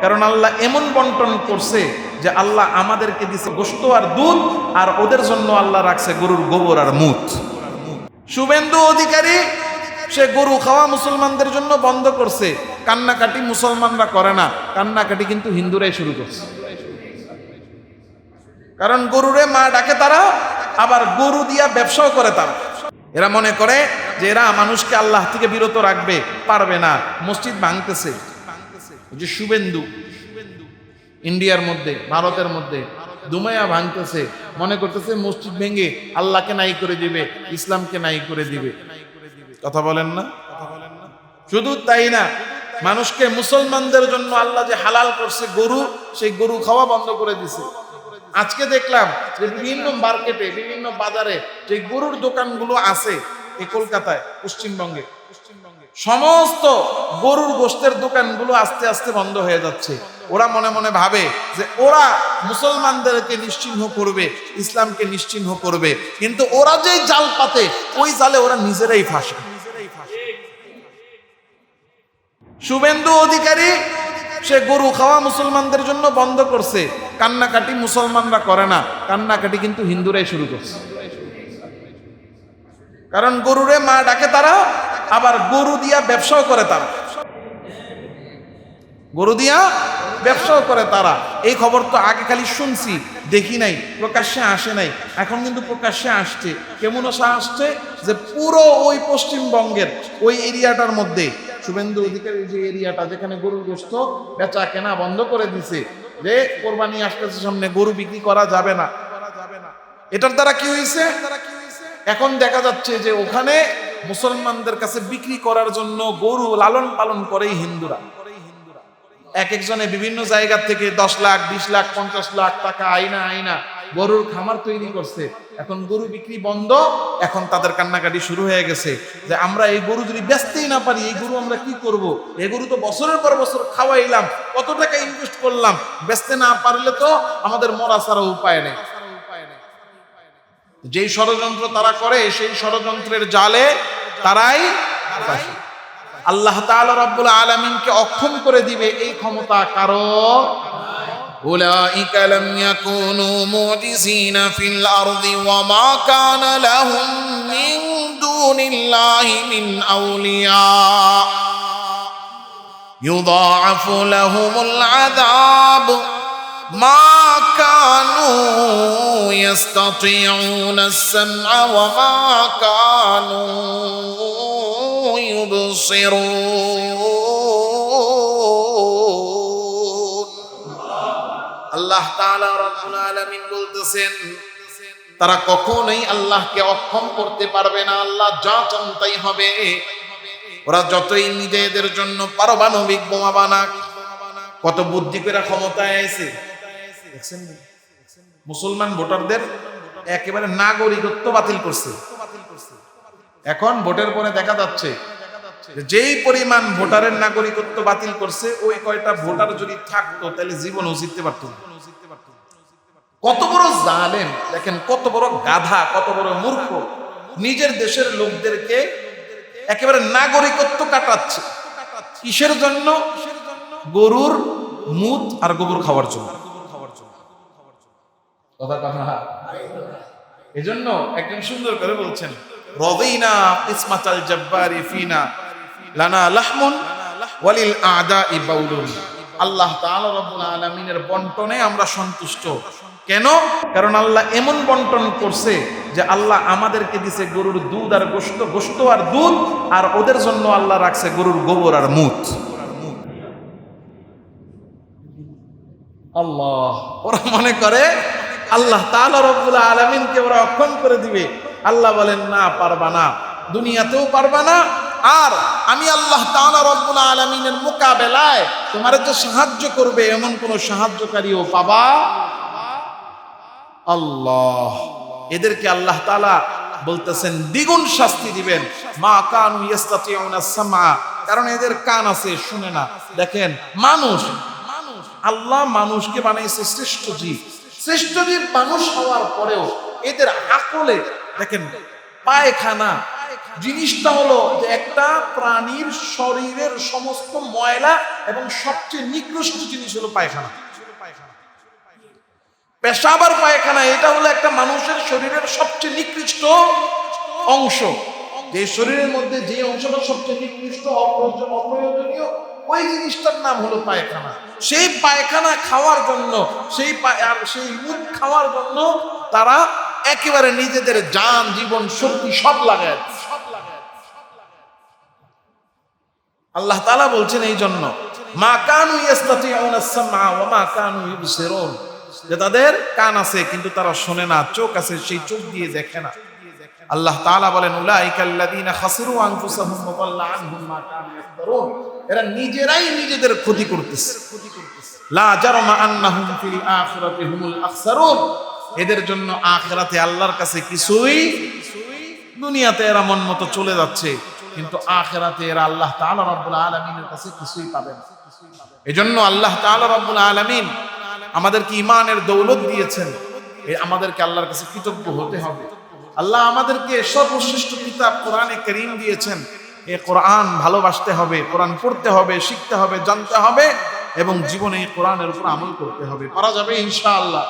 কারণ আল্লাহ এমন বন্টন করছে যে আল্লাহ আমাদেরকে দিছে গোশত আর দুধ, আর ওদের জন্য আল্লাহ রাখছে গরুর গোবর আর মুত। শুভেন্দু অধিকারী সে গরু খাওয়া মুসলমানদের জন্য বন্ধ করছে, কান্নাকাটি মুসলমানরা করে না, কান্নাকাটি কিন্তু হিন্দুরাই শুরু করছে। কারণ গরুরে মা ডাকে তারা, আবার গরু দিয়া ব্যবসাও করে তারা। এরা মনে করে যে এরা মানুষকে আল্লাহ থেকে বিরত রাখবে, পারবে না। মসজিদ ভাঙতেছে, যে শুভেন্দু ইন্ডিয়ার মধ্যে, ভারতের মধ্যে দুমাইয়া ভাঙতেছে, মনে করতেছে মসজিদ ভেঙে আল্লাহকে নাই করে দিবে, ইসলামকে নাই করে দিবে। কথা বলেন না? শুধু তাই না, মানুষকে মুসলমানদের জন্য আল্লাহ যে হালাল করছে গরু, সেই গরু খাওয়া বন্ধ করে দিছে। আজকে দেখলাম যে বিভিন্ন মার্কেটে, বিভিন্ন বাজারে যে গরুর দোকানগুলো আছে এই কলকাতায়, পশ্চিমবঙ্গে সমস্ত গরুর গোশতের দোকানগুলো আস্তে আস্তে বন্ধ হয়ে যাচ্ছে। ওরা মনে মনে ভাবে যে ওরা মুসলমানদেরকে নিশ্চিহ্ন করবে, ইসলামকে নিশ্চিহ্ন করবে, কিন্তু ওরা যে জাল পাতে ওই জালে ওরা নিজেরাই ফাঁসে। শুভেন্দু অধিকারী সে গরু খাওয়া মুসলমানদের জন্য বন্ধ করছে, কান্নাকাটি মুসলমানরা করে না, কান্নাকাটি কিন্তু হিন্দুরাই শুরু করছে। কারণ গরুরে মা ডাকে তারা, আবার গরু দিয়া ব্যবসাও করে তারা। গরু দিয়া ব্যবসাও করে তারা। এই খবর তো আগে খালি শুনছি, দেখি নাই, প্রকাশ্যে আসে নাই। এখন কিন্তু প্রকাশ্যে আসছে। কেমন আসছে যে পুরো ওই পশ্চিমবঙ্গের ওই এরিয়াটার মধ্যে শুভেন্দু অধিকারী যে এরিয়াটা, যেখানে গরুর গোশত বেচা কেনা বন্ধ করে দিছে, যে কোরবানি আসতেছে সামনে, গরু বিক্রি করা যাবে না। এটার দ্বারা কি হয়েছে? এখন দেখা যাচ্ছে যে ওখানে মুসলমানদের কাছে বিক্রি করার জন্য গরু লালন পালন করে হিন্দুরা। এক একজনে বিভিন্ন জায়গা থেকে 10 লাখ, 20 লাখ, 50 লাখ টাকা আইনা গরুর খামার তৈরি করছে। এখন গরু বিক্রি বন্ধ, এখন তাদের কান্নাকাটি শুরু হয়ে গেছে যে আমরা এই গরু যদি বেচতেই না পারি, এই গরু আমরা কি করব? এই গরু তো বছরের পর বছর খাওয়াইলাম, কত টাকা ইনভেস্ট করলাম, বেচতে না পারলে তো আমাদের মরা ছাড়া উপায় নেই। যেই ষড়যন্ত্র তারা করে, সেই ষড়যন্ত্রের জালে তারাই আল্লাহ তাআলা রাব্বুল আলামিনকে অক্ষম করে দিবে, এই ক্ষমতা কারো। উলাইকা লাম ইয়াকুনু মুজিজিনা ফিল আরদি ওয়া মা কানা লাহুম মিন দুনিল্লাহি মিন আউলিয়া ইউদাআফু লাহুমুল আযাব মা কানু ইয়াস্তাতিউনা আস-সামআ ওয়া মা কানু আল্লাহ তাআলা রাব্বুল আলামিন বলতেছেন তারা কখনোই আল্লাহকে অক্ষম করতে পারবে না। আল্লাহ যা চান তাই হবে। ওরা যতই নিজেদের জন্য পারমাণবিক বোমা বানাক, কত বুদ্ধি করে ক্ষমতায় আছে দেখছেন। মুসলমান ভোটারদের একেবারে নাগরিকত্ব বাতিল করছে। এখন ভোটের পরে দেখা যাচ্ছে যেই পরিমাণ ভোটারের নাগরিকত্ব বাতিল করছে, ওই কয়টা ভোটার যদি থাকতো তাহলে জীবনও জিততে পারত। কত বড় জালেম দেখেন, কত বড় গাধা, কত বড় মূর্খ, নিজের দেশের লোকদেরকে একেবারে নাগরিকত্ব কাটাচ্ছে। কিসের জন্য? গরুর মুত আর গোবর খাওয়ার জন্য। এজন্য একজন সুন্দর করে বলছেন, রাদিনা ইসমাতাল জাব্বারি ফিনা লানা লাহমুন ওয়ালিল আদাই বাউলুন। আল্লাহ তাআলা রাব্বুল আলামিনের বন্টনে আমরা সন্তুষ্ট। কেন? কারণ আল্লাহ এমন বন্টন করছে যে আল্লাহ আমাদেরকে দিছে গরুর দুধ আর গোশত আর দুধ, আর ওদের জন্য আল্লাহ রাখছে গরুর গোবর আর মুত। আল্লাহ, ওরা মনে করে আল্লাহ তাআলা রাব্বুল আলামিনকে ওরা অক্ষম করে দিবে। আল্লাহ বলেন না, পারবা না, দুনিয়াতেও পারবা না, আর আমি আল্লাহ তাআলা রাব্বুল আলামিনের মোকাবেলায় তোমার যে সাহায্য করবে এমন কোন সাহায্যকারীও পাবা। আল্লাহ, এদেরকে আল্লাহ তাআলা বলতেছেন দ্বিগুণ শাস্তি দিবেন। মা কানু ইয়াস্তাতিউনা সামআ, কারণ এদের কান আছে, শুনে না। দেখেন মানুষ, আল্লাহ মানুষকে বানাইছে শ্রেষ্ঠ জীব। শ্রেষ্ঠ জীব মানুষ হওয়ার পরেও এদের আকলে দেখেন পায়খানা জিনিসটা হলো যে একটা প্রাণীর শরীরের সমস্ত ময়লা এবং সবচেয়ে নিকৃষ্ট জিনিস হলো পায়খানা। পেশাব আর পায়খানা এটা হলো একটা মানুষের শরীরের সবচেয়ে নিকৃষ্ট অংশ। যে শরীরের মধ্যে যে অংশটা সবচেয়ে নিকৃষ্ট অপ্রয়োজনীয় ওই জিনিসটার নাম হলো পায়খানা। সেই পায়খানা খাওয়ার জন্য সেই মুখ খাওয়ার জন্য তারা একেবারে নিজেদের জান জীবন শক্তি সব লাগায়। আল্লাহ তাআলা বলছেন এই জন্য মা কানু ইস্তাতিউনা আস-সামআ ওয়া মা কানু ইবসিরুন, যে তাদের কান আছে কিন্তু তারা শোনে না, চোখ আছে সেই চোখ দিয়ে দেখে না। আল্লাহ তাআলা বলেন উলাইকাল্লাযীনা খাসিরু আনফুসাহুম ওয়া দাল্লা আনহুম মা কানু ইফতারুন, এরা নিজেরাই নিজেদের ক্ষতি করতেছে। লা জারমা আন্নাহুম ফিল আখিরাতি হুমুল আখসারুন, এদের জন্য আখিরাতে আল্লাহর কাছে কিছুই, দুনিয়াতে এরা মন মতো চলে যাচ্ছে কিন্তু আখিরাতে এরা আল্লাহ তাআলা রাব্বুল আলামিনের কাছে কিছুই পাবে না। এজন্য আল্লাহ তাআলা রাব্বুল আলামিন আমাদেরকে ঈমানের দৌলত দিয়েছেন, আমাদেরকে আল্লাহর কাছে কৃতজ্ঞ হতে হবে। আল্লাহ আমাদেরকে সর্বশ্রেষ্ঠ কিতাব কোরআনে কারীম দিয়েছেন, এই কোরআন ভালোবাসতে হবে, কোরআন পড়তে হবে, শিখতে হবে, জানতে হবে এবং জীবনে এই কোরআনের উপর আমল করতে হবে। পারা যাবে ইনশাআল্লাহ।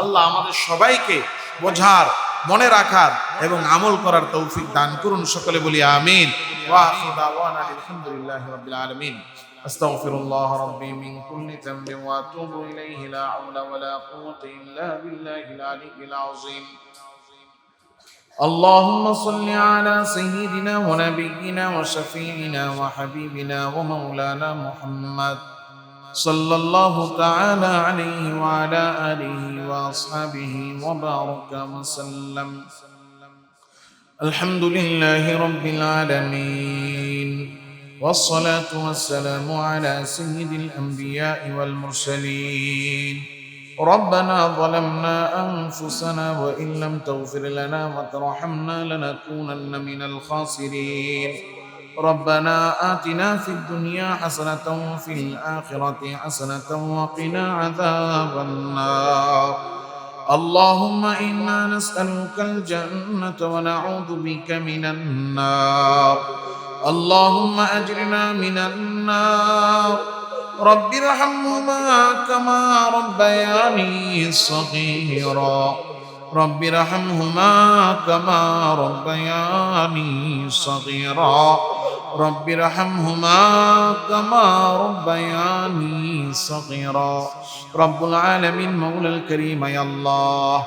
আল্লাহ আমাদের সবাইকে বোঝার, মনে রাখার এবং আমল করার তৌফিক দান করুন। সকলে বলি আমিন। ওয়া আখিরু দাওয়ানা আলহামদুলিল্লাহি রাব্বিল আলামিন। আস্তাগফিরুল্লাহ রাব্বি মিন কুল্লি যামবিন ওয়া আতুবু ইলাইহি লা হাওলা ওয়া লা কুওয়াতা ইল্লা বিল্লাহিল আলিয়্যিল আযীম। اللهم صل على سيدنا ونبينا وشفيعنا وحبيبنا ومولانا محمد صلى الله تعالى عليه وعلى آله وأصحابه وبارك وسلم. الحمد لله رب العالمين والصلاة والسلام على سيد الأنبياء والمرسلين. ربنا ظلمنا أنفسنا وإن لم تغفر لنا وترحمنا لنكونن من الخاسرين. ربنا آتنا في الدنيا حسنة وفي الآخرة حسنة وقنا عذاب النار. اللهم إنا نسألك الجنة ونعوذ بك من النار. اللهم أجرنا من النار. رب ارحمهما كما ربياني صغيرا. رب ارحمهما كما ربياني صغيرا. رب ارحمهما كما ربياني صغيرا. رب العالمين مولى الكريم يا الله,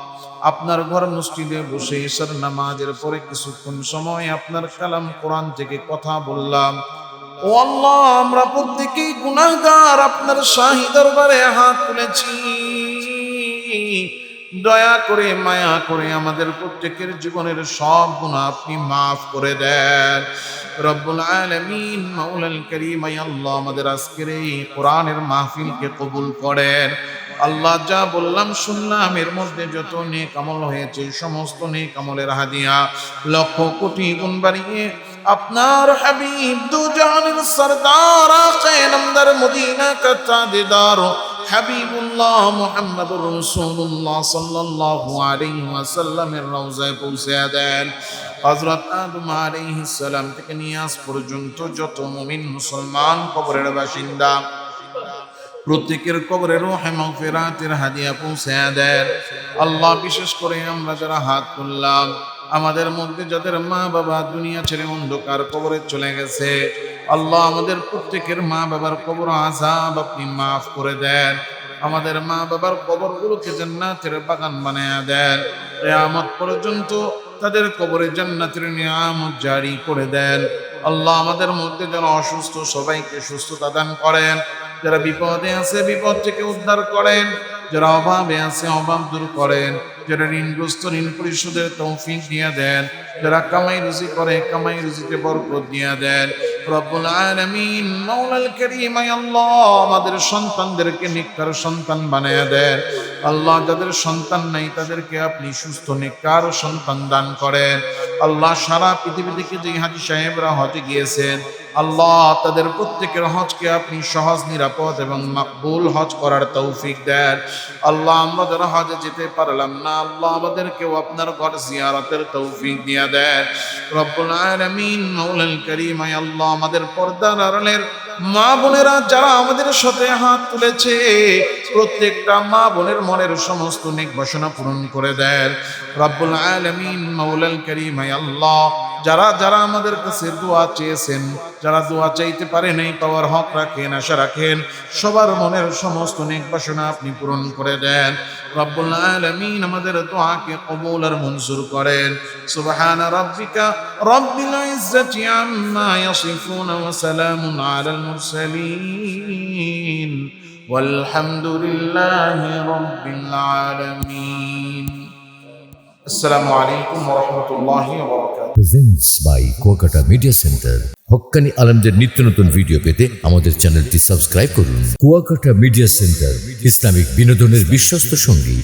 আপনার ঘর মসজিদে বসে ঈশার নামাজের পরে কিছুক্ষণ সময় আপনার কালাম কোরআন থেকে কথা বললাম। ও আল্লাহ, আমরা প্রত্যেকেই গুনাহগার, আপনার শাহী দরবারে হাত তুলেছি। দয়া করে মায়া করে আমাদের প্রত্যেকের জীবনের সব গুনাহ আপনি মাফ করে দেন। রব্বুল আলামিন মাওলাল কারীম আল্লাহ, আমাদের আজকের এই কোরআনের মাহফিলকে কবুল করেন। আল্লাহ, যা বললাম শুনলাম এর মধ্যে যত নেক আমল হয়েছে সমস্ত নেক আমলের হাদিয়া লক্ষ কোটি গুণ বাড়িয়ে আপনার হাবিব দু জাহানের সরদার আকায়ে নামদার মদিনা কা তাজদার হাবিবুল্লাহ মুহাম্মদুর রাসূলুল্লাহ সাল্লাল্লাহু আলাইহি ওয়াসাল্লামের রওজায় পৌঁছে দেন। হযরত আদম আলাইহিস সালাম থেকে নিয়ে আজ পর্যন্ত যত মুমিন মুসলমান কবরের বাসিন্দা প্রত্যেকের কবরে রূহে মাগফিরাতের হাদিয়া পৌঁছে দেন। আল্লাহ, বিশেষ করে আমরা যারা হাত তুললাম, আমাদের মধ্যে যাদের মা বাবা দুনিয়া ছেড়ে অন্ধকার কবরে চলে গেছে, আল্লাহ আমাদের প্রত্যেকের মা বাবার কবর আযাব আপনি মাফ করে দেন। আমাদের মা বাবার কবরগুলোকে জান্নাতের বাগান বানায়া দেন। কিয়ামত পর্যন্ত তাদের কবরে জান্নাতের নিয়ামত জারি করে দেন। আল্লাহ, আমাদের মধ্যে যারা অসুস্থ সবাইকে সুস্থতা দান করেন। যারা বিপদে আছে বিপদ থেকে উদ্ধার করেন। যারা অভাবে আছে অভাব দূর করেন। যারা ঋণগ্রস্ত ঋণ পরিশোধের তৌফিক দিয়ে দেন। যারা কামাই রুজি করে কামাই রুজিতে বরকত দিয়ে দেন। রব্বুল আলামিন মাওলাল কারীম আল্লাহ, আমাদের সন্তানদেরকে নেককার সন্তান বানায়া দেন। আল্লাহ, যাদের সন্তান নাই তাদেরকে আপনি সুস্থ নেককার সন্তান দান করেন। আল্লাহ সারা পৃথিবী থেকে যে হাজী সাহেবরা হজে গিয়েছেন আল্লাহ তাদের প্রত্যেকের হজকে আপনি সহজ নিরাপদ এবং মাকবুল হজ করার তৌফিক দেন। আল্লাহ আমরা যারা হজে যেতে পারলাম না আল্লাহ আমাদেরকেও আপনার ঘর জিয়ারতের তৌফিক দিয়া দেন রব্বুল আলামিন মাওলাল কারীম। আল্লাহ আমাদের পর্দার আড়ালের মা বোনেরা যারা আমাদের সাথে হাত তুলেছে প্রত্যেকটা মা বোনের মনের সমস্ত নেক বাসনা পূরণ করে দেন রব্বুল আলামিন মাওলাল কারীম। আল্লাহ যারা যারা আমাদের কাছে দোয়া চেয়েছেন যারা দোয়া চাইতে পারে নাই পাওয়ার হক রাখেন আশা রাখেন সবার মনের সমস্ত নেক বাসনা আপনি পূরণ করে দেন রব্বুল আলামিন। আমাদের দোয়াকে কবুল আর মঞ্জুর করেন। সুবহান রাব্বিকা রব্বিল ইজ্জাতি আম্মা ইয়াসিফুন ওয়া সালামুন আলাল মুরসালিন ওয়ালহামদুলিল্লাহি রাব্বিল আলামিন। আসসালামু আলাইকুম ওয়া রাহমাতুল্লাহি ওয়া বারাকাতুহু। Presents by Kuakata media centre. হক্কানি আলেমদের নিত্য নতুন ভিডিও পেতে আমাদের চ্যানেলটি সাবস্ক্রাইব করুন। কুয়াকাটা মিডিয়া সেন্টার, ইসলামিক বিনোদনের বিশ্বস্ত সঙ্গী।